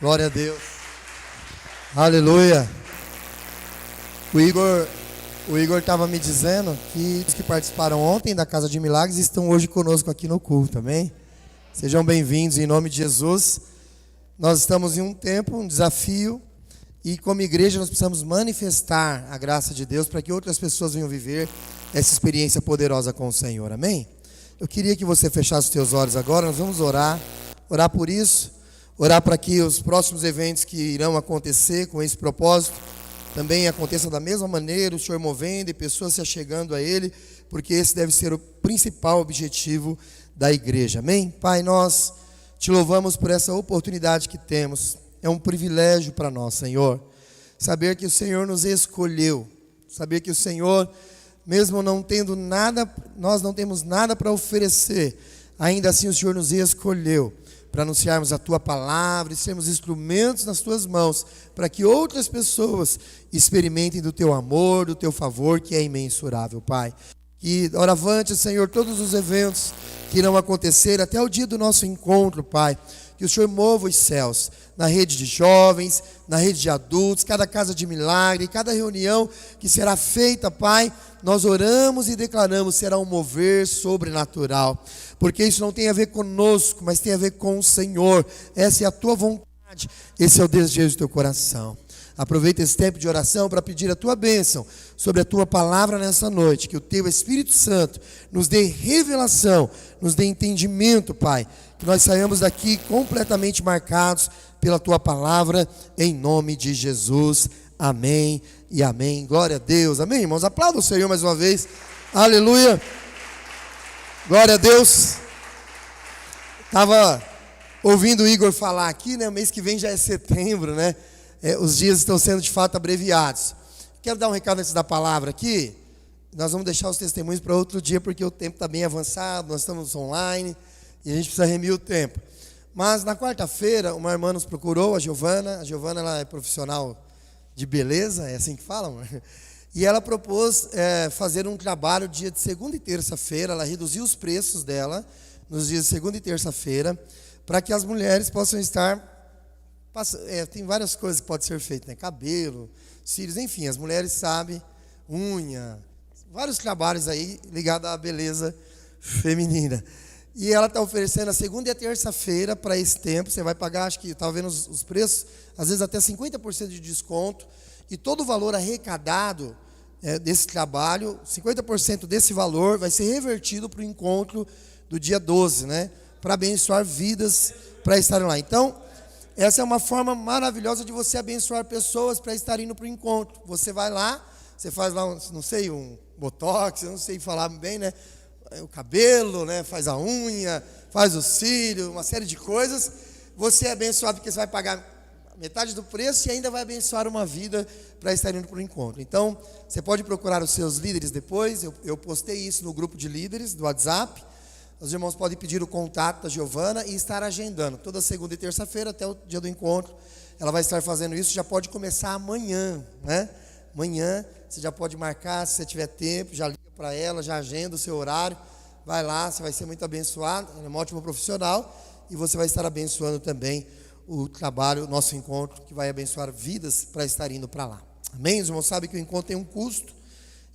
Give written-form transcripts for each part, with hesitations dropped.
Glória a Deus. Aleluia. O Igor estava me dizendo que os que participaram ontem da Casa de Milagres estão hoje conosco aqui no culto, amém? Sejam bem-vindos em nome de Jesus. Nós estamos em um tempo, um desafio, e como igreja nós precisamos manifestar a graça de Deus para que outras pessoas venham viver essa experiência poderosa com o Senhor, amém? Eu queria que você fechasse os teus olhos agora, nós vamos orar por isso, orar para que os próximos eventos que irão acontecer com esse propósito também aconteçam da mesma maneira, o Senhor movendo e pessoas se achegando a Ele, porque esse deve ser o principal objetivo da igreja, amém? Pai, nós te louvamos por essa oportunidade que temos, é um privilégio para nós, Senhor, saber que o Senhor nos escolheu, saber que o Senhor, mesmo não tendo nada, nós não temos nada para oferecer, ainda assim o Senhor nos escolheu para anunciarmos a Tua palavra e sermos instrumentos nas Tuas mãos, para que outras pessoas experimentem do Teu amor, do Teu favor, que é imensurável, Pai. Que, doravante, Senhor, todos os eventos que irão acontecer até o dia do nosso encontro, Pai, que o Senhor mova os céus, na rede de jovens, na rede de adultos, cada casa de milagre, cada reunião que será feita, Pai, nós oramos e declaramos, será um mover sobrenatural, porque isso não tem a ver conosco, mas tem a ver com o Senhor, essa é a Tua vontade, esse é o desejo do Teu coração. Aproveita esse tempo de oração para pedir a Tua bênção sobre a Tua palavra nessa noite, que o Teu Espírito Santo nos dê revelação, nos dê entendimento, Pai, que nós saiamos daqui completamente marcados pela Tua palavra, em nome de Jesus, amém e amém, glória a Deus, amém, irmãos, aplauda o Senhor mais uma vez, aleluia, glória a Deus. Estava ouvindo o Igor falar aqui, né, o mês que vem já é setembro, né, os dias estão sendo de fato abreviados. Quero dar um recado antes da palavra aqui. Nós vamos deixar os testemunhos para outro dia, porque o tempo está bem avançado, nós estamos online e a gente precisa remir o tempo. Mas na quarta-feira, uma irmã nos procurou, a Giovana. A Giovana, ela é profissional de beleza, é assim que fala, amor? E ela propôs fazer um trabalho dia de segunda e terça-feira. Ela reduziu os preços dela nos dias de segunda e terça-feira, para que as mulheres possam estar... tem várias coisas que podem ser feitas, né? Cabelo, cílios, enfim, as mulheres sabem, unha, vários trabalhos aí ligados à beleza feminina. E ela está oferecendo a segunda e a terça-feira para esse tempo. Você vai pagar, acho que estava vendo os preços, às vezes até 50% de desconto. E todo o valor arrecadado desse trabalho, 50% desse valor vai ser revertido para o encontro do dia 12, né? Para abençoar vidas para estarem lá. Então, essa é uma forma maravilhosa de você abençoar pessoas para estarem indo para o encontro. Você vai lá, você faz lá, não sei, um botox, eu não sei falar bem, né? O cabelo, né? Faz a unha, faz o cílio, uma série de coisas. Você é abençoado porque você vai pagar metade do preço e ainda vai abençoar uma vida para estar indo para o encontro. Então, você pode procurar os seus líderes depois. Eu postei isso no grupo de líderes do WhatsApp. Os irmãos podem pedir o contato da Giovana e estar agendando. Toda segunda e terça-feira, até o dia do encontro, ela vai estar fazendo isso. Já pode começar amanhã, né? Amanhã, você já pode marcar, se você tiver tempo, já liga para ela, já agenda o seu horário. Vai lá, você vai ser muito abençoado. Ela é uma ótima profissional e você vai estar abençoando também o trabalho, o nosso encontro, que vai abençoar vidas para estar indo para lá. Amém? Os irmãos sabem que o encontro tem um custo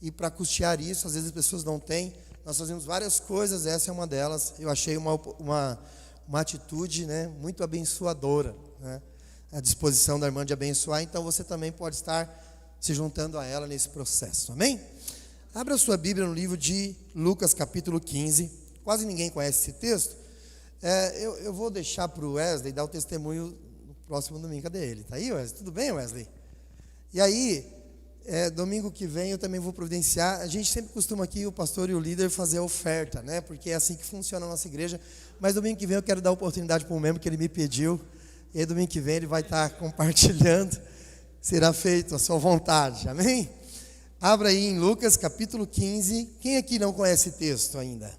e para custear isso, às vezes as pessoas não têm. Nós fazemos várias coisas, essa é uma delas. Eu achei uma atitude, né, muito abençoadora, né, à disposição da irmã de abençoar. Então você também pode estar se juntando a ela nesse processo, amém? Abra sua Bíblia no livro de Lucas capítulo 15. Quase ninguém conhece esse texto. Eu vou deixar para o Wesley dar o testemunho no próximo domingo. Cadê ele? Está aí, Wesley? Tudo bem, Wesley? E aí... domingo que vem eu também vou providenciar. A gente sempre costuma aqui, o pastor e o líder, fazer a oferta, né? Porque é assim que funciona a nossa igreja. Mas domingo que vem eu quero dar a oportunidade para um membro que ele me pediu. E aí domingo que vem ele vai estar compartilhando. Será feito a sua vontade, amém? Abra aí em Lucas capítulo 15. Quem aqui não conhece esse texto ainda?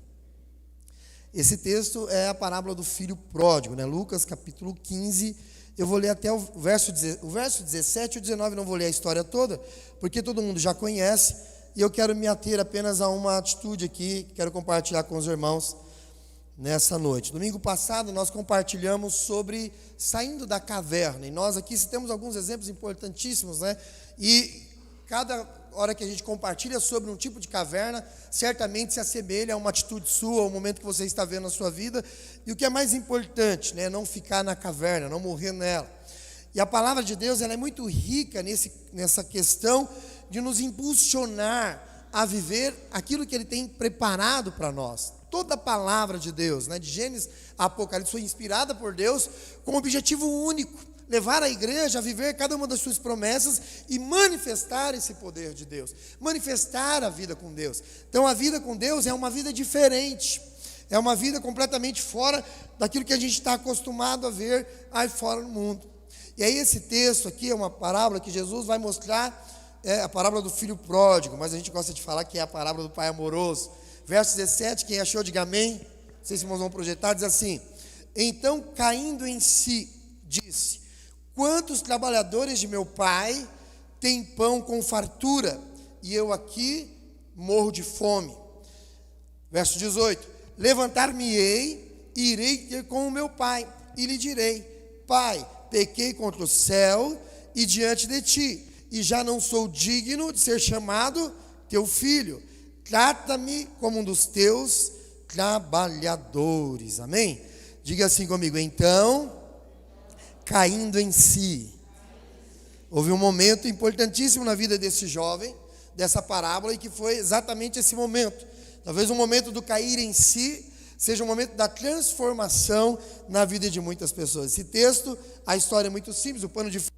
Esse texto é a parábola do filho pródigo, né? Lucas capítulo 15. Eu vou ler até o verso 17 e o 19, não vou ler a história toda, porque todo mundo já conhece, e eu quero me ater apenas a uma atitude aqui, quero compartilhar com os irmãos, nessa noite. Domingo passado nós compartilhamos sobre saindo da caverna, e nós aqui temos alguns exemplos importantíssimos, né? E cada hora que a gente compartilha sobre um tipo de caverna, certamente se assemelha a uma atitude sua, ao momento que você está vendo na sua vida, e o que é mais importante, né? Não ficar na caverna, não morrer nela. E a palavra de Deus, ela é muito rica nessa questão de nos impulsionar a viver aquilo que Ele tem preparado para nós. Toda a palavra de Deus, né, de Gênesis a Apocalipse, foi inspirada por Deus com um objetivo único: levar a igreja a viver cada uma das suas promessas e manifestar esse poder de Deus, manifestar a vida com Deus. Então a vida com Deus é uma vida diferente, é uma vida completamente fora daquilo que a gente está acostumado a ver aí fora no mundo. E aí esse texto aqui é uma parábola que Jesus vai mostrar, é a parábola do filho pródigo, mas a gente gosta de falar que é a parábola do pai amoroso. Verso 17, quem achou, diga amém. Não sei se irmãos vão projetar, diz assim: então, caindo em si, disse: quantos trabalhadores de meu pai têm pão com fartura, e eu aqui morro de fome. Verso 18: levantar-me-ei e irei ter com o meu pai, e lhe direi: pai, pequei contra o céu e diante de ti, e já não sou digno de ser chamado teu filho. Trata-me como um dos teus trabalhadores. Amém? Diga assim comigo: então, caindo em si. Houve um momento importantíssimo na vida desse jovem, dessa parábola, e que foi exatamente esse momento. Talvez um momento do cair em si seja um momento da transformação na vida de muitas pessoas. Esse texto, a história é muito simples. O pano de fundo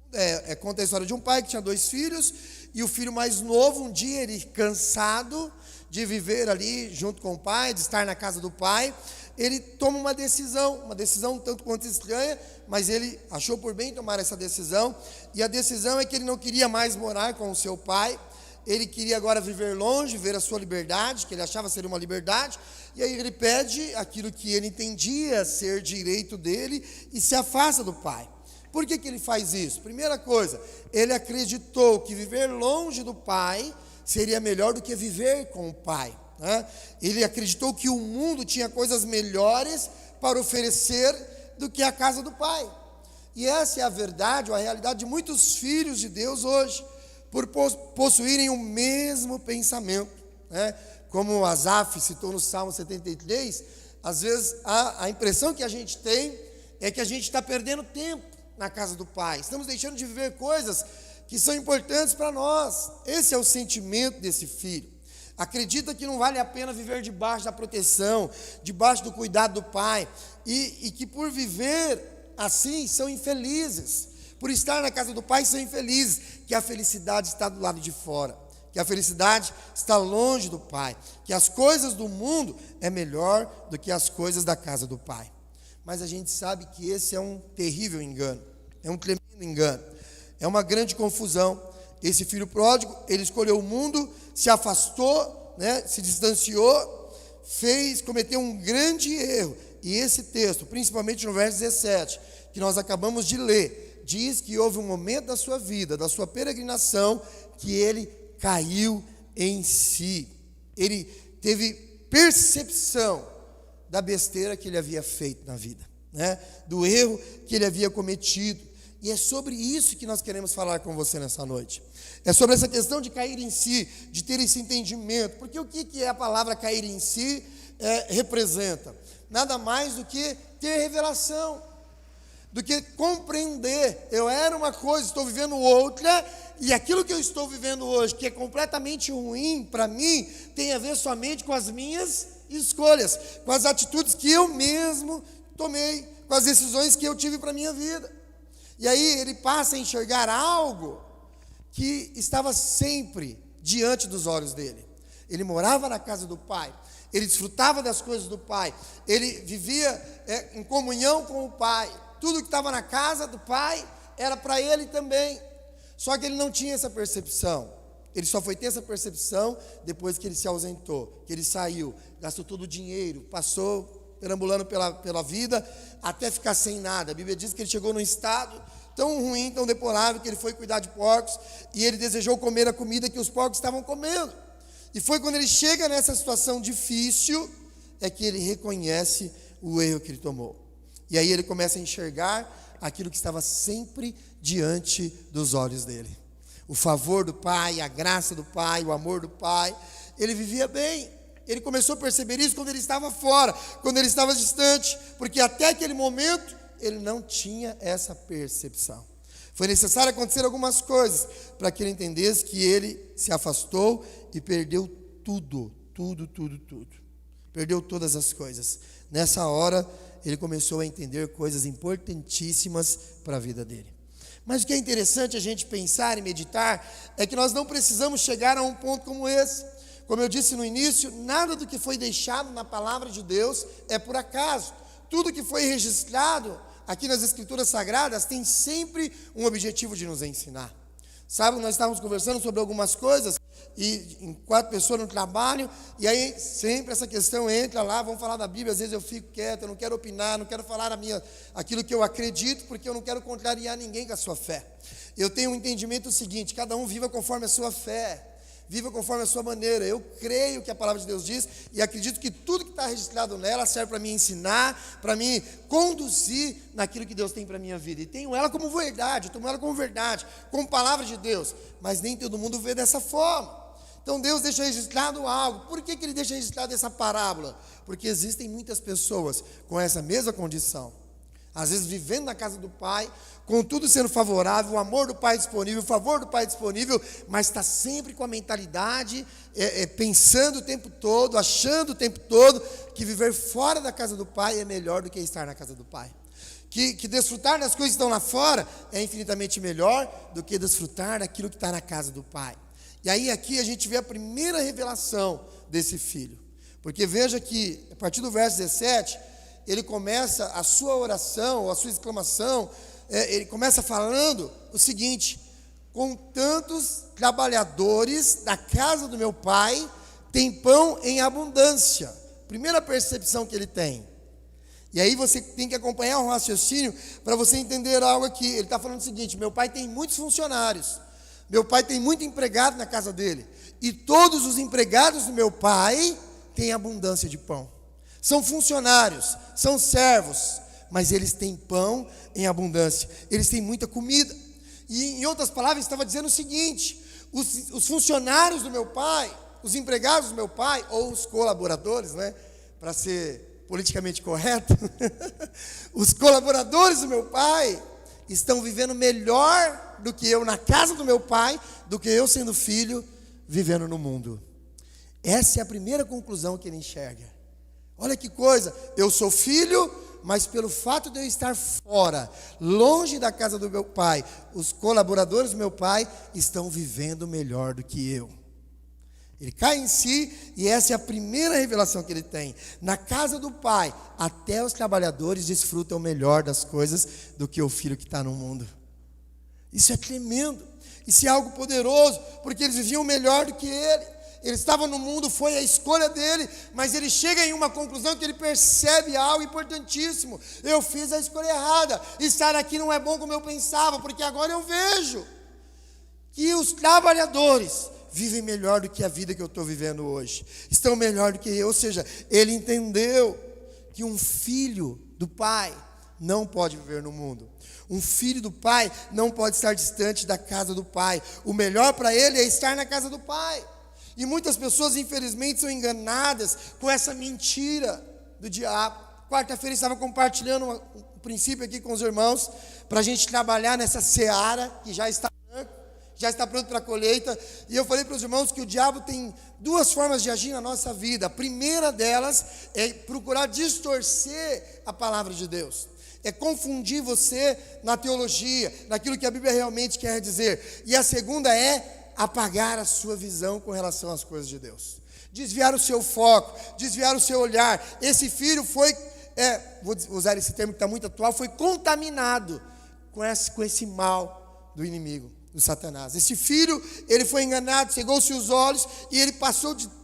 conta a história de um pai que tinha 2 filhos, e o filho mais novo, um dia, ele cansado de viver ali junto com o pai, de estar na casa do pai, ele toma uma decisão tanto quanto estranha, mas ele achou por bem tomar essa decisão, e a decisão é que ele não queria mais morar com o seu pai, ele queria agora viver longe, ver a sua liberdade, que ele achava ser uma liberdade, e aí ele pede aquilo que ele entendia ser direito dele, e se afasta do pai. Por que ele faz isso? Primeira coisa, ele acreditou que viver longe do pai seria melhor do que viver com o pai, né? Ele acreditou que o mundo tinha coisas melhores para oferecer do que a casa do pai. E essa é a verdade, ou a realidade de muitos filhos de Deus hoje, por possuírem o mesmo pensamento, né? Como Asaf citou no Salmo 73, às vezes a impressão que a gente tem é que a gente está perdendo tempo na casa do pai, estamos deixando de viver coisas que são importantes para nós. Esse é o sentimento desse filho. Acredita que não vale a pena viver debaixo da proteção, debaixo do cuidado do pai, e que por viver assim são infelizes, por estar na casa do pai são infelizes, que a felicidade está do lado de fora, que a felicidade está longe do pai, que as coisas do mundo é melhor do que as coisas da casa do pai. Mas a gente sabe que esse é um terrível engano, é um tremendo engano, é uma grande confusão. Esse filho pródigo, ele escolheu o mundo, se afastou, né, se distanciou, cometeu um grande erro. E esse texto, principalmente no verso 17, que nós acabamos de ler, diz que houve um momento da sua vida, da sua peregrinação, que ele caiu em si. Ele teve percepção da besteira que ele havia feito na vida, né, do erro que ele havia cometido. E é sobre isso que nós queremos falar com você nessa noite. É sobre essa questão de cair em si, de ter esse entendimento. Porque o que é a palavra cair em si representa? Nada mais do que ter revelação, do que compreender. Eu era uma coisa, estou vivendo outra, e aquilo que eu estou vivendo hoje, que é completamente ruim para mim, tem a ver somente com as minhas escolhas, com as atitudes que eu mesmo tomei, com as decisões que eu tive para a minha vida. E aí ele passa a enxergar algo que estava sempre diante dos olhos dele. Ele morava na casa do pai, ele desfrutava das coisas do pai, ele vivia em comunhão com o pai. Tudo que estava na casa do pai era para ele também. Só que ele não tinha essa percepção. Ele só foi ter essa percepção depois que ele se ausentou, que ele saiu, gastou todo o dinheiro, passou perambulando pela vida, até ficar sem nada. A Bíblia diz que ele chegou num estado tão ruim, tão deplorável, que ele foi cuidar de porcos, e ele desejou comer a comida que os porcos estavam comendo. E foi quando ele chega nessa situação difícil, é que ele reconhece o erro que ele tomou. E aí ele começa a enxergar aquilo que estava sempre diante dos olhos dele. O favor do Pai, a graça do Pai, o amor do Pai. Ele vivia bem. Ele começou a perceber isso quando ele estava fora, quando ele estava distante, porque até aquele momento ele não tinha essa percepção. Foi necessário acontecer algumas coisas para que ele entendesse que ele se afastou e perdeu tudo. Perdeu todas as coisas. Nessa hora, ele começou a entender coisas importantíssimas para a vida dele. Mas o que é interessante a gente pensar e meditar é que nós não precisamos chegar a um ponto como esse. Como eu disse no início, nada do que foi deixado na palavra de Deus é por acaso. Tudo que foi registrado aqui nas Escrituras Sagradas tem sempre um objetivo de nos ensinar. Sabe, nós estávamos conversando sobre algumas coisas, e em 4 pessoas no trabalho, e aí sempre essa questão entra lá, vamos falar da Bíblia, às vezes eu fico quieto, eu não quero opinar, não quero falar aquilo que eu acredito, porque eu não quero contrariar ninguém com a sua fé. Eu tenho um entendimento seguinte: cada um viva conforme a sua fé. Viva conforme a sua maneira. Eu creio que a palavra de Deus diz e acredito que tudo que está registrado nela serve para me ensinar, para me conduzir naquilo que Deus tem para a minha vida. E tenho ela como verdade, eu tomo ela como verdade, como palavra de Deus. Mas nem todo mundo vê dessa forma. Então Deus deixa registrado algo. Por que Ele deixa registrado essa parábola? Porque existem muitas pessoas com essa mesma condição. Às vezes vivendo na casa do Pai, com tudo sendo favorável, o amor do Pai disponível, o favor do Pai disponível, mas está sempre com a mentalidade, pensando o tempo todo, achando o tempo todo, que viver fora da casa do Pai é melhor do que estar na casa do Pai. Que desfrutar das coisas que estão lá fora é infinitamente melhor do que desfrutar daquilo que está na casa do Pai. E aí aqui a gente vê a primeira revelação desse filho. Porque veja que, a partir do verso 17... ele começa a sua oração, a sua exclamação, ele começa falando o seguinte: com tantos trabalhadores da casa do meu pai, tem pão em abundância. Primeira percepção que ele tem. E aí você tem que acompanhar o raciocínio para você entender algo aqui. Ele está falando o seguinte: meu pai tem muitos funcionários, meu pai tem muito empregado na casa dele, e todos os empregados do meu pai têm abundância de pão. São funcionários, são servos, mas eles têm pão em abundância, eles têm muita comida. E em outras palavras, estava dizendo o seguinte: os funcionários do meu pai, os empregados do meu pai, ou os colaboradores, né, para ser politicamente correto, os colaboradores do meu pai estão vivendo melhor do que eu na casa do meu pai, do que eu sendo filho, vivendo no mundo. Essa é a primeira conclusão que ele enxerga. Olha que coisa, eu sou filho, mas pelo fato de eu estar fora, longe da casa do meu pai, os colaboradores do meu pai estão vivendo melhor do que eu. Ele cai em si, e essa é a primeira revelação que ele tem. Na casa do pai, até os trabalhadores desfrutam melhor das coisas do que o filho que está no mundo. Isso é tremendo, isso é algo poderoso, porque eles viviam melhor do que ele. Ele estava no mundo, foi a escolha dele, mas ele chega em uma conclusão que ele percebe algo importantíssimo: eu fiz a escolha errada, estar aqui não é bom como eu pensava, porque agora eu vejo que os trabalhadores vivem melhor do que a vida que eu estou vivendo hoje, estão melhor do que eu. Ou seja, ele entendeu que um filho do pai não pode viver no mundo. Um filho do pai não pode estar distante da casa do pai. O melhor para ele é estar na casa do pai. E muitas pessoas, infelizmente, são enganadas com essa mentira do diabo. Quarta-feira estava compartilhando um princípio aqui com os irmãos, para a gente trabalhar nessa seara que já está pronto para a colheita. E eu falei para os irmãos que o diabo tem 2 formas de agir na nossa vida. A primeira delas é procurar distorcer a palavra de Deus. É confundir você na teologia, naquilo que a Bíblia realmente quer dizer. E a segunda é apagar a sua visão com relação às coisas de Deus, desviar o seu foco, desviar o seu olhar. Esse filho foi, vou usar esse termo que está muito atual, foi contaminado com esse mal do inimigo, do Satanás. Esse filho, ele foi enganado, cegou-se os olhos, e ele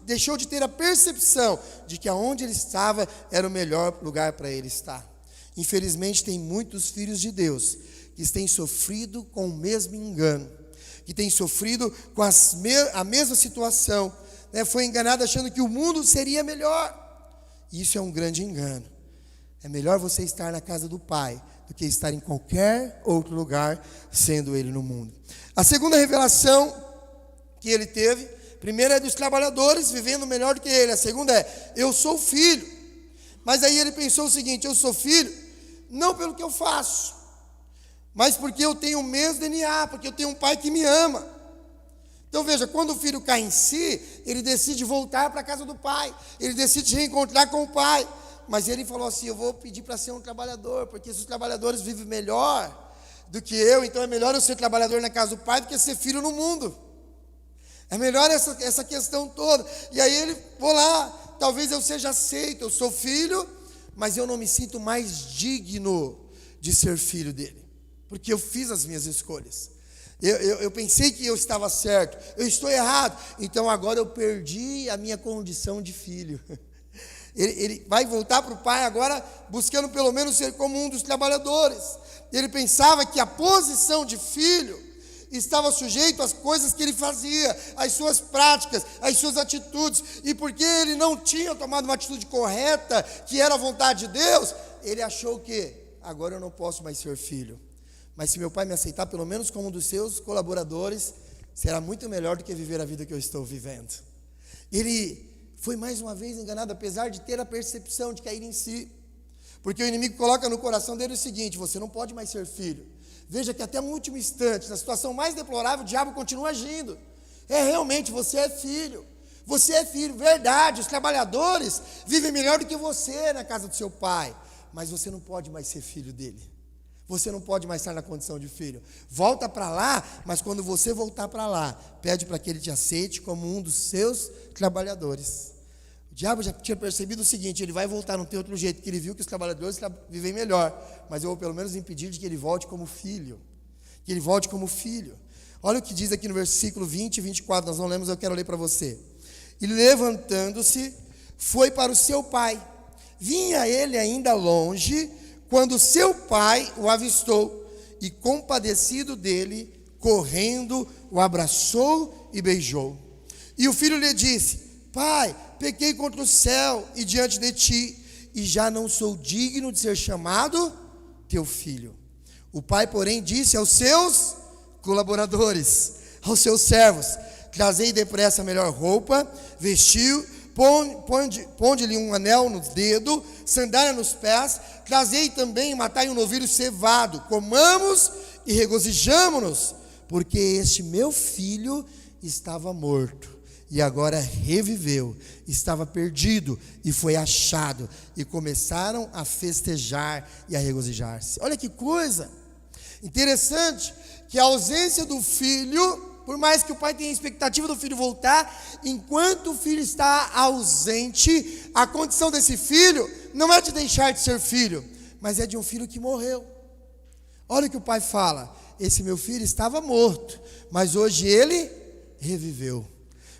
deixou de ter a percepção de que aonde ele estava era o melhor lugar para ele estar. Infelizmente, tem muitos filhos de Deus que têm sofrido com o mesmo engano, que tem sofrido com a mesma situação, né? Foi enganado achando que o mundo seria melhor. Isso é um grande engano. É melhor você estar na casa do Pai do que estar em qualquer outro lugar, sendo Ele no mundo. A segunda revelação que ele teve, primeira é dos trabalhadores vivendo melhor do que ele. A segunda é, eu sou filho. Mas aí ele pensou o seguinte, eu sou filho, não pelo que eu faço, mas porque eu tenho o mesmo DNA, porque eu tenho um pai que me ama. Então veja, quando o filho cai em si, ele decide voltar para a casa do pai, ele decide se reencontrar com o pai. Mas ele falou assim, eu vou pedir para ser um trabalhador, porque se os trabalhadores vivem melhor do que eu, então é melhor eu ser trabalhador na casa do pai do que ser filho no mundo. É melhor essa questão toda. E aí ele, vou lá, talvez eu seja aceito, eu sou filho, mas eu não me sinto mais digno de ser filho dele, porque eu fiz as minhas escolhas. Eu pensei que eu estava certo, eu estou errado, então agora eu perdi a minha condição de filho. Ele vai voltar para o pai agora, buscando pelo menos ser como um dos trabalhadores. Ele pensava que a posição de filho estava sujeito às coisas que ele fazia, às suas práticas, às suas atitudes, e porque ele não tinha tomado uma atitude correta, que era a vontade de Deus, ele achou que, agora eu não posso mais ser filho, mas se meu pai me aceitar pelo menos como um dos seus colaboradores, será muito melhor do que viver a vida que eu estou vivendo. Ele foi mais uma vez enganado, apesar de ter a percepção de cair em si, porque o inimigo coloca no coração dele o seguinte, você não pode mais ser filho. Veja que até no último instante, na situação mais deplorável, o diabo continua agindo. Realmente, você é filho, verdade, os trabalhadores vivem melhor do que você na casa do seu pai, mas você não pode mais ser filho dele, você não pode mais estar na condição de filho. Volta para lá, mas quando você voltar para lá, pede para que ele te aceite como um dos seus trabalhadores. O diabo já tinha percebido o seguinte, ele vai voltar, não tem outro jeito, que ele viu que os trabalhadores vivem melhor, mas eu vou pelo menos impedir de que ele volte como filho, Olha o que diz aqui no versículo 20 e 24, nós não lemos, eu quero ler para você. E levantando-se, foi para o seu pai. Vinha ele ainda longe, quando seu pai o avistou, e compadecido dele, correndo, o abraçou e beijou. E o filho lhe disse, pai, pequei contra o céu e diante de ti, e já não sou digno de ser chamado teu filho. O pai, porém, disse aos seus colaboradores, aos seus servos, trazei depressa a melhor roupa, vestiu, ponde-lhe um anel no dedo, sandália nos pés, trazei também, matai um novilho cevado, comamos e regozijamo-nos, porque este meu filho estava morto, e agora reviveu, estava perdido e foi achado, e começaram a festejar e a regozijar-se. Olha que coisa interessante, que a ausência do filho, por mais que o pai tenha a expectativa do filho voltar, enquanto o filho está ausente, a condição desse filho não é de deixar de ser filho, mas é de um filho que morreu. Olha o que o pai fala, esse meu filho estava morto, mas hoje ele reviveu.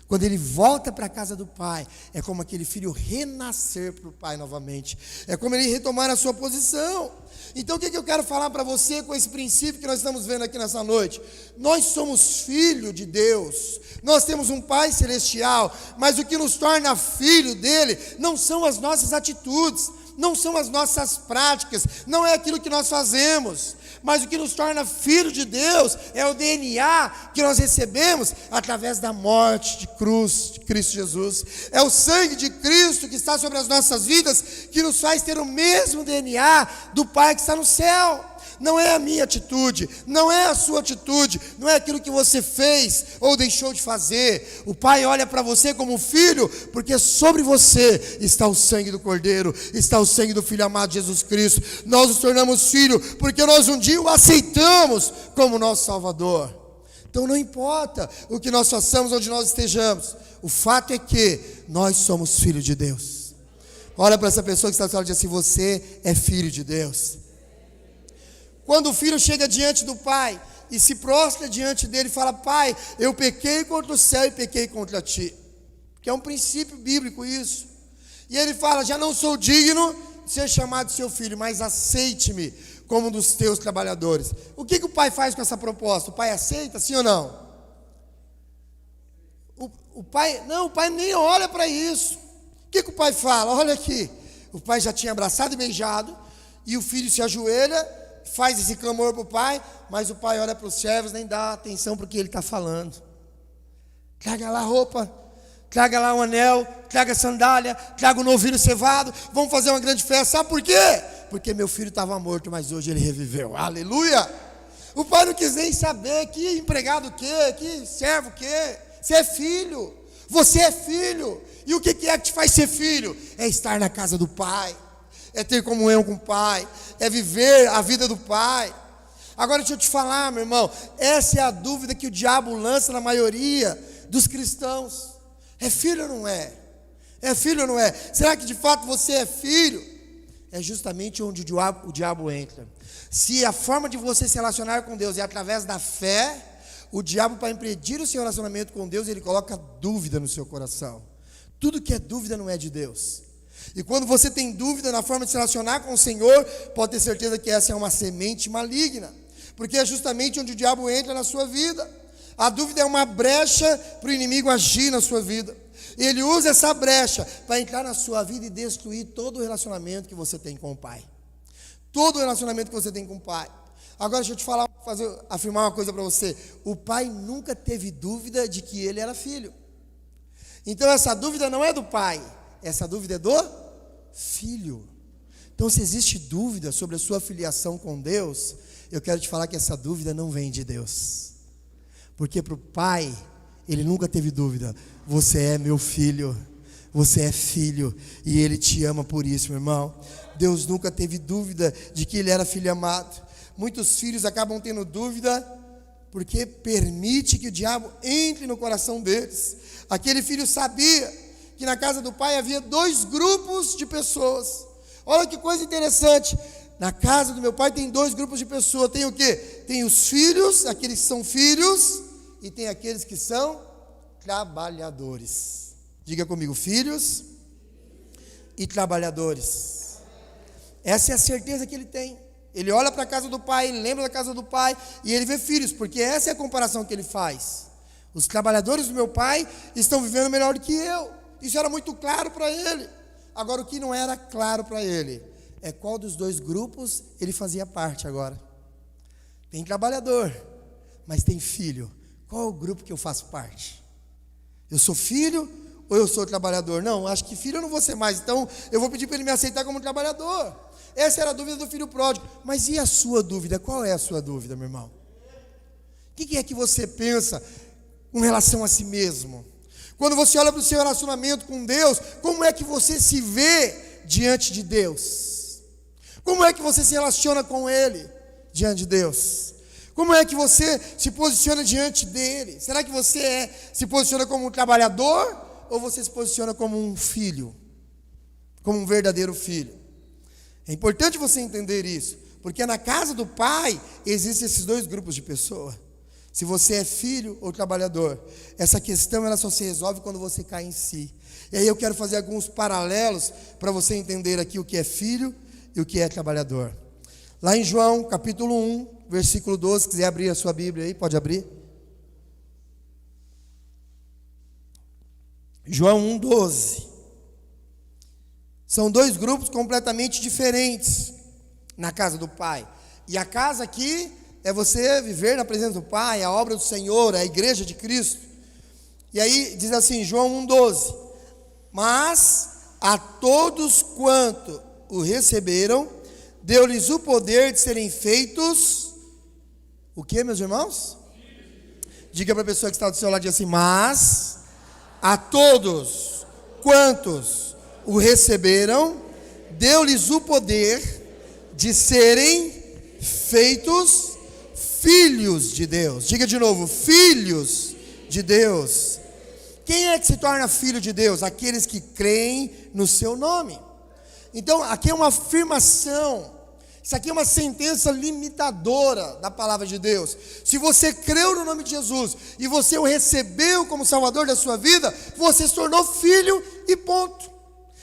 Quando ele volta para a casa do pai, é como aquele filho renascer para o pai novamente. É como ele retomar a sua posição. Então o que eu quero falar para você com esse princípio que nós estamos vendo aqui nessa noite? Nós somos filho de Deus. Nós temos um Pai celestial, mas o que nos torna filho dele não são as nossas atitudes, não são as nossas práticas, não é aquilo que nós fazemos, mas o que nos torna filho de Deus é o DNA que nós recebemos através da morte de cruz de Cristo Jesus. É o sangue de Cristo que está sobre as nossas vidas que nos faz ter o mesmo DNA do Pai que está no céu. Não é a minha atitude, não é a sua atitude, não é aquilo que você fez ou deixou de fazer. O Pai olha para você como filho, porque sobre você está o sangue do Cordeiro, está o sangue do Filho amado Jesus Cristo. Nós nos tornamos filho, porque nós um dia o aceitamos como nosso Salvador. Então não importa o que nós façamos, onde nós estejamos, o fato é que nós somos filhos de Deus. Olha para essa pessoa que está falando assim, você é filho de Deus. Quando o filho chega diante do pai e se prostra diante dele e fala, pai, eu pequei contra o céu e pequei contra ti, que é um princípio bíblico isso, e ele fala, já não sou digno de ser chamado seu filho, mas aceite-me como um dos teus trabalhadores. O que o pai faz com essa proposta? O pai aceita, sim ou não? O pai nem olha para isso. O que o pai fala? Olha aqui, O pai já tinha abraçado e beijado, e o filho se ajoelha, faz esse clamor para o pai, mas o pai olha para os servos, nem dá atenção para o que ele está falando. Traga lá a roupa, traga lá o anel, traga a sandália, traga o novilho cevado, vamos fazer uma grande festa. Sabe por quê? Porque meu filho estava morto, mas hoje ele reviveu. Aleluia! O pai não quis nem saber que empregado o quê, que servo o quê. Você é filho, você é filho. E o que é que te faz ser filho? É estar na casa do pai, é ter comunhão com o pai, é viver a vida do pai. Agora deixa eu te falar, meu irmão, essa é a dúvida que o diabo lança na maioria dos cristãos. É filho ou não é? É filho ou não é? Será que de fato você é filho? É justamente onde o diabo entra. Se a forma de você se relacionar com Deus é através da fé, o diabo, para impedir o seu relacionamento com Deus, ele coloca dúvida no seu coração. Tudo que é dúvida não é de Deus. E quando você tem dúvida na forma de se relacionar com o Senhor, pode ter certeza que essa é uma semente maligna, porque é justamente onde o diabo entra na sua vida. A dúvida é uma brecha para o inimigo agir na sua vida. Ele usa essa brecha para entrar na sua vida e destruir todo o relacionamento que você tem com o Pai. Todo o relacionamento que você tem com o Pai. Agora deixa eu te falar, afirmar uma coisa para você. O pai nunca teve dúvida de que ele era filho. Então essa dúvida não é do pai, essa dúvida é do filho. Então se existe dúvida sobre a sua filiação com Deus, eu quero te falar que essa dúvida não vem de Deus. Porque para o pai, ele nunca teve dúvida. Você é meu filho, você é filho, e ele te ama por isso, meu irmão. Deus nunca teve dúvida de que ele era filho amado. Muitos filhos acabam tendo dúvida porque permite que o diabo entre no coração deles. Aquele filho sabia que na casa do pai havia 2 grupos de pessoas. Olha que coisa interessante. Na casa do meu pai tem 2 grupos de pessoas. Tem o quê? Tem os filhos, aqueles que são filhos, e tem aqueles que são trabalhadores. Diga comigo, filhos e trabalhadores. Essa é a certeza que ele tem. Ele olha para a casa do pai, ele lembra da casa do pai, e ele vê filhos, porque essa é a comparação que ele faz. Os trabalhadores do meu pai estão vivendo melhor do que eu. Isso era muito claro para ele. Agora, o que não era claro para ele é qual dos 2 grupos ele fazia parte agora. Tem trabalhador, mas tem filho. Qual é o grupo que eu faço parte? Eu sou filho ou eu sou trabalhador? Não, acho que filho eu não vou ser mais, então eu vou pedir para ele me aceitar como trabalhador. Essa era a dúvida do filho pródigo. Mas e a sua dúvida? Qual é a sua dúvida, meu irmão? O que é que você pensa com relação a si mesmo? Quando você olha para o seu relacionamento com Deus, como é que você se vê diante de Deus? Como é que você se relaciona com Ele diante de Deus? Como é que você se posiciona diante dEle? Será que você se posiciona como um trabalhador ou você se posiciona como um filho? Como um verdadeiro filho? É importante você entender isso, porque na casa do pai existem esses 2 grupos de pessoas. Se você é filho ou trabalhador, essa questão ela só se resolve quando você cai em si. E aí eu quero fazer alguns paralelos para você entender aqui o que é filho e o que é trabalhador. Lá em João, capítulo 1, versículo 12, se quiser abrir a sua Bíblia aí, pode abrir. João 1, 12. São 2 grupos completamente diferentes na casa do Pai. E a casa aqui é você viver na presença do Pai, a obra do Senhor, a igreja de Cristo. E aí diz assim, João 1,12: Mas a todos quanto o receberam, deu-lhes o poder de serem feitos, o que, meus irmãos? Diga para a pessoa que está do seu lado assim, mas a todos quantos o receberam, deu-lhes o poder de serem feitos filhos de Deus. Diga de novo, filhos de Deus. Quem é que se torna filho de Deus? Aqueles que creem no seu nome. Então, aqui é uma afirmação. Isso aqui é uma sentença limitadora da palavra de Deus. Se você creu no nome de Jesus e você o recebeu como Salvador da sua vida, você se tornou filho e ponto.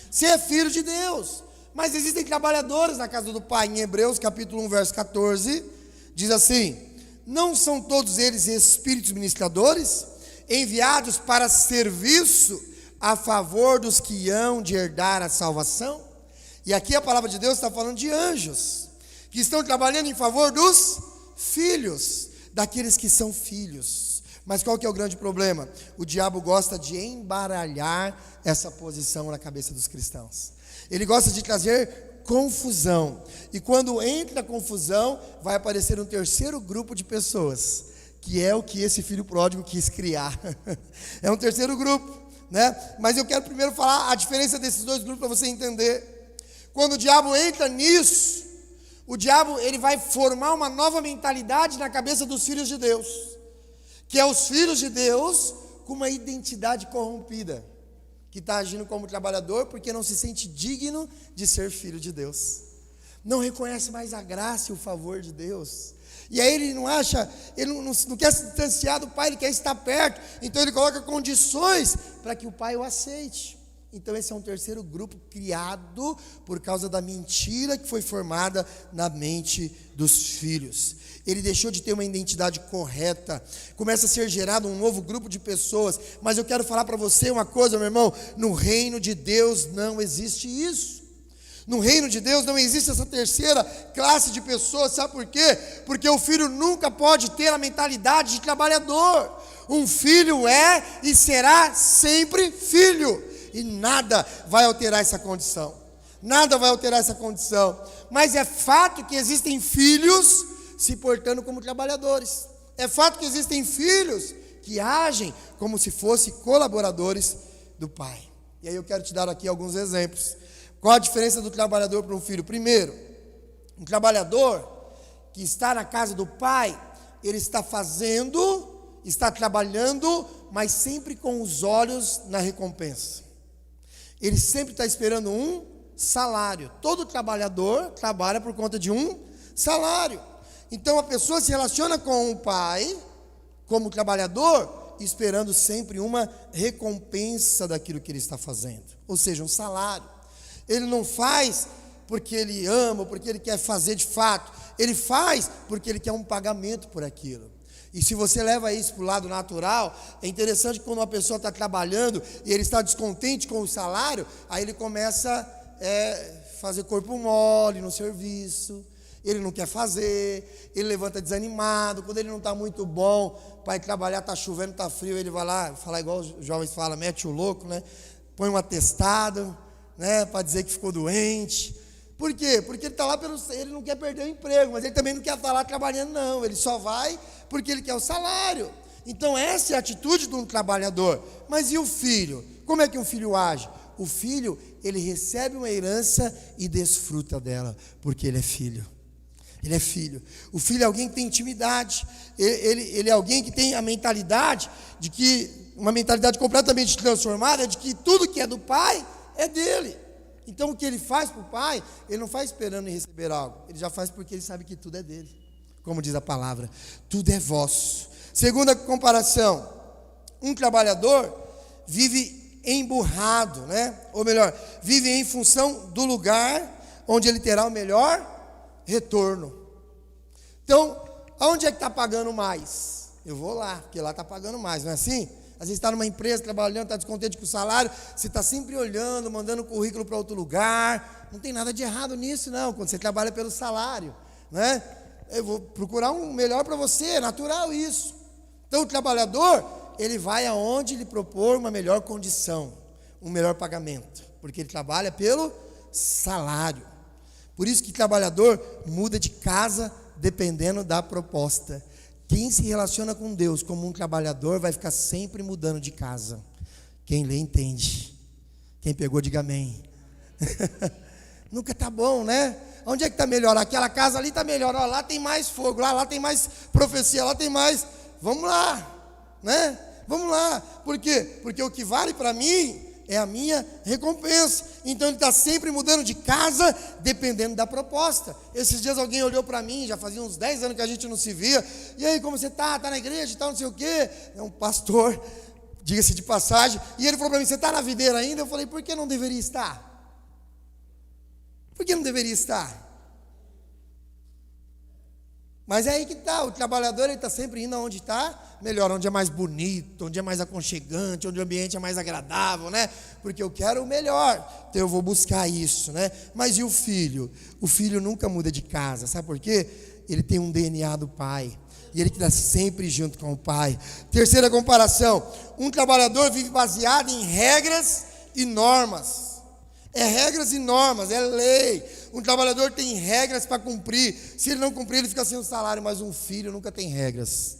Você é filho de Deus. Mas existem trabalhadores na casa do Pai. Em Hebreus capítulo 1, verso 14, diz assim: não são todos eles espíritos ministradores, enviados para serviço a favor dos que hão de herdar a salvação? E aqui a palavra de Deus está falando de anjos, que estão trabalhando em favor dos filhos, daqueles que são filhos. Mas qual que é o grande problema? O diabo gosta de embaralhar essa posição na cabeça dos cristãos. Ele gosta de trazer confusão. E quando entra a confusão, vai aparecer um terceiro grupo de pessoas, que é o que esse filho pródigo quis criar. É um terceiro grupo, né? Mas eu quero primeiro falar a diferença desses dois grupos para você entender. Quando o diabo entra nisso, o diabo ele vai formar uma nova mentalidade na cabeça dos filhos de Deus, que é os filhos de Deus com uma identidade corrompida, que está agindo como trabalhador porque não se sente digno de ser filho de Deus, não reconhece mais a graça e o favor de Deus, e aí ele não acha, ele não quer se distanciar do pai, ele quer estar perto, então ele coloca condições para que o pai o aceite. Então esse é um terceiro grupo criado por causa da mentira que foi formada na mente dos filhos. Ele deixou de ter uma identidade correta, começa a ser gerado um novo grupo de pessoas. Mas eu quero falar para você uma coisa, meu irmão, no reino de Deus não existe isso. No reino de Deus não existe essa terceira classe de pessoas, sabe por quê? Porque o filho nunca pode ter a mentalidade de trabalhador. Um filho é e será sempre filho. E nada vai alterar essa condição. Nada vai alterar essa condição. Mas é fato que existem filhos se portando como trabalhadores. É fato que existem filhos que agem como se fossem colaboradores do pai. E aí eu quero te dar aqui alguns exemplos. Qual a diferença do trabalhador para um filho? Primeiro, um trabalhador que está na casa do pai, ele está trabalhando, mas sempre com os olhos na recompensa. Ele sempre está esperando um salário. Todo trabalhador trabalha por conta de um salário. Então a pessoa se relaciona com o pai como trabalhador, esperando sempre uma recompensa daquilo que ele está fazendo, ou seja, um salário. Ele não faz porque ele ama, porque ele quer fazer de fato, ele faz porque ele quer um pagamento por aquilo. E se você leva isso para o lado natural, é interessante que quando uma pessoa está trabalhando e ele está descontente com o salário, aí ele começa a fazer corpo mole no serviço, ele não quer fazer, ele levanta desanimado, quando ele não está muito bom para ir trabalhar, está chovendo, está frio, ele vai lá, falar igual os jovens falam, mete o louco, né? Põe um atestado, né? Para dizer que ficou doente. Por quê? Porque ele está lá, ele não quer perder o emprego, mas ele também não quer estar lá trabalhando não, ele só vai porque ele quer o salário. Então essa é a atitude de um trabalhador. Mas e o filho? Como é que um filho age? O filho, ele recebe uma herança e desfruta dela, porque ele é filho. Ele é filho. O filho é alguém que tem intimidade, ele é alguém que tem a mentalidade de que, uma mentalidade completamente transformada, de que tudo que é do pai é dele. Então o que ele faz para o pai, ele não faz esperando em receber algo, ele já faz porque ele sabe que tudo é dele. Como diz a palavra, tudo é vosso. Segunda comparação, um trabalhador vive emburrado, né? Ou melhor, vive em função do lugar onde ele terá o melhor retorno. Então, aonde é que está pagando mais? Eu vou lá, porque lá está pagando mais, não é assim? Às vezes está numa empresa trabalhando, está descontente com o salário, você está sempre olhando, mandando currículo para outro lugar. Não tem nada de errado nisso, não, quando você trabalha pelo salário, né? Eu vou procurar um melhor para você, é natural isso. Então o trabalhador, ele vai aonde lhe propor uma melhor condição, um melhor pagamento, porque ele trabalha pelo salário. Por isso que o trabalhador muda de casa dependendo da proposta. Quem se relaciona com Deus como um trabalhador vai ficar sempre mudando de casa. Quem lê entende. Quem pegou, diga amém. Nunca está bom, né? Onde é que está melhor? Aquela casa ali está melhor. Ó, lá tem mais fogo, lá tem mais profecia, lá tem mais. Vamos lá, né? Vamos lá. Por quê? Porque o que vale para mim é a minha recompensa. Então ele está sempre mudando de casa, dependendo da proposta. Esses dias alguém olhou para mim, já fazia uns 10 anos que a gente não se via. E aí, como você está? Está na igreja e tal, não sei o quê. É um pastor, diga-se de passagem. E ele falou para mim, você está na videira ainda? Eu falei, por que não deveria estar? Por que não deveria estar? Mas é aí que está, o trabalhador ele está sempre indo aonde está melhor, onde é mais bonito, onde é mais aconchegante, onde o ambiente é mais agradável, né? Porque eu quero o melhor, então eu vou buscar isso, né? Mas e o filho? O filho nunca muda de casa, sabe por quê? Ele tem um DNA do pai, e ele está sempre junto com o pai. Terceira comparação, um trabalhador vive baseado em regras e normas. É regras e normas, é lei. Um trabalhador tem regras para cumprir. Se ele não cumprir, ele fica sem o salário. Mas um filho nunca tem regras.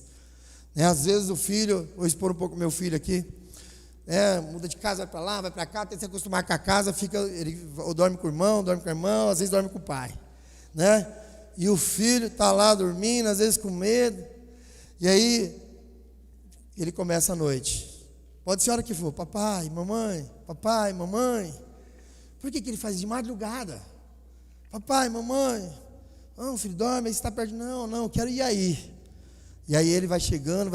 Às vezes o filho, vou expor um pouco meu filho aqui, muda de casa, vai para lá, vai para cá, tem que se acostumar com a casa, ele ou dorme com o irmão, dorme com a irmã, às vezes dorme com o pai, né? E o filho está lá dormindo, às vezes com medo, e aí ele começa a noite. Pode ser a hora que for, papai, mamãe. Por que ele faz de madrugada? Papai, mamãe, filho, dorme, aí você está perto. Não, quero ir aí. E aí ele vai chegando,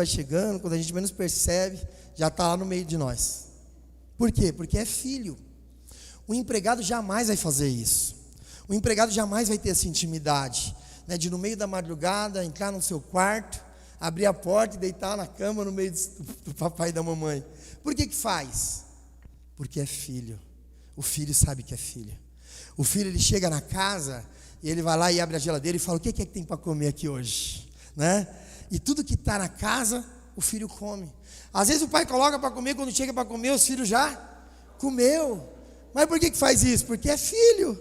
quando a gente menos percebe, já está lá no meio de nós. Por quê? Porque é filho. O empregado jamais vai fazer isso. O empregado jamais vai ter essa intimidade, né, de no meio da madrugada, entrar no seu quarto, abrir a porta e deitar na cama no meio do papai e da mamãe. Por que faz? Porque é filho. O filho sabe que é filho. O filho, ele chega na casa e ele vai lá e abre a geladeira e fala: o que é que tem para comer aqui hoje? Né? E tudo que está na casa, o filho come. Às vezes o pai coloca para comer, quando chega para comer, os filhos já comeu. Mas por que faz isso? Porque é filho.